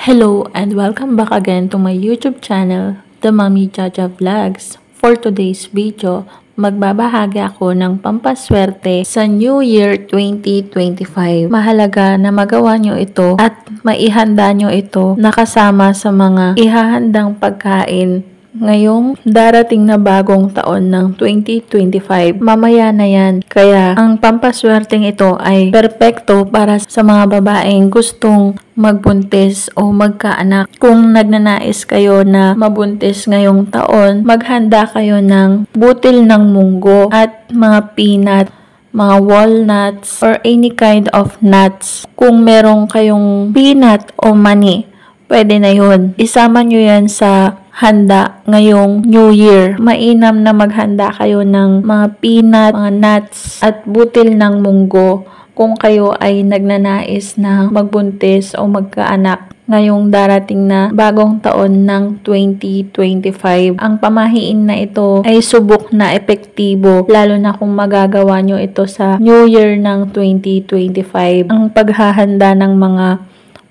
Hello and welcome back again to my YouTube channel, The Mommy Jaja Vlogs. For today's video, magbabahagi ako ng pampaswerte sa New Year 2025. Mahalaga na magawa nyo ito at maihanda nyo ito nakasama sa mga ihahandang pagkain ngayong darating na bagong taon ng 2025. Mamaya na yan. Kaya ang pampaswerteng ito ay perpekto para sa mga babaeng gustong magbuntis o magkaanak. Kung nagnanais kayo na mabuntis ngayong taon, maghanda kayo ng butil ng munggo at mga peanut, mga walnuts, or any kind of nuts. Kung merong kayong peanut o mani, pwede na yun. Isama nyo yan sa handa ngayong New Year. Mainam na maghanda kayo ng mga peanut, mga nuts, at butil ng munggo kung kayo ay nagnanais na magbuntis o magkaanak ngayong darating na bagong taon ng 2025. Ang pamahiin na ito ay subok na epektibo, lalo na kung magagawa nyo ito sa New Year ng 2025. Ang paghahanda ng mga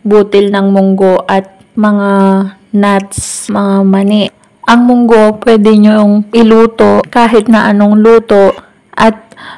butil ng munggo at mga nuts, mga mani. Ang munggo, pwede nyo iluto kahit na anong luto at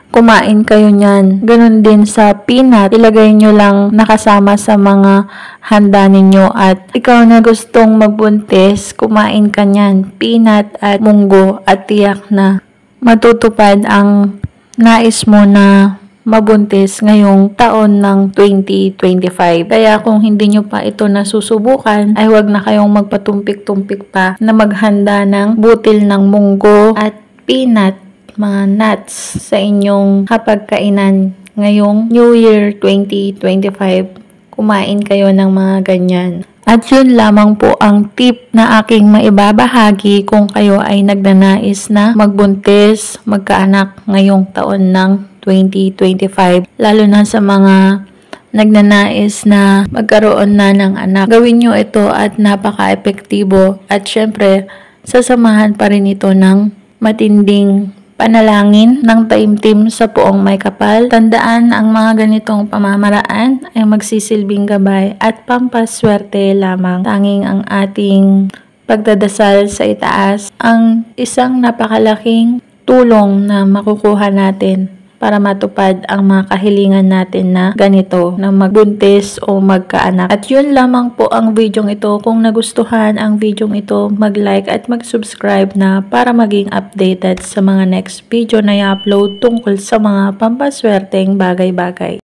kumain kayo niyan. Ganon din sa peanut, ilagay nyo lang nakasama sa mga handa ninyo at ikaw na gustong magbuntis, kumain ka niyan. Peanut at munggo at tiyak na matutupad ang nais mo na mabuntis ngayong taon ng 2025. Kaya kung hindi nyo pa ito nasusubukan, ay huwag na kayong magpatumpik-tumpik pa na maghanda ng butil ng munggo at peanut, mga nuts sa inyong hapagkainan ngayong New Year 2025. Kumain kayo ng mga ganyan. At yun lamang po ang tip na aking maibabahagi kung kayo ay nagnanais na magbuntis, magkaanak ngayong taon ng 2025, lalo na sa mga nagnanais na magkaroon na ng anak. Gawin nyo ito at napaka-epektibo at syempre sasamahan pa rin ito ng matinding panalangin ng taimtim sa Poong May Kapal. Tandaan, ang mga ganitong pamamaraan ay magsisilbing gabay at pampaswerte lamang. Tanging ang ating pagdadasal sa itaas ang isang napakalaking tulong na makukuha natin para matupad ang mga kahilingan natin na ganito, na magbuntis o magkaanak. At yun lamang po ang videong ito. Kung nagustuhan ang videong ito, mag-like at mag-subscribe na para maging updated sa mga next video na i-upload tungkol sa mga pampaswerteng bagay-bagay.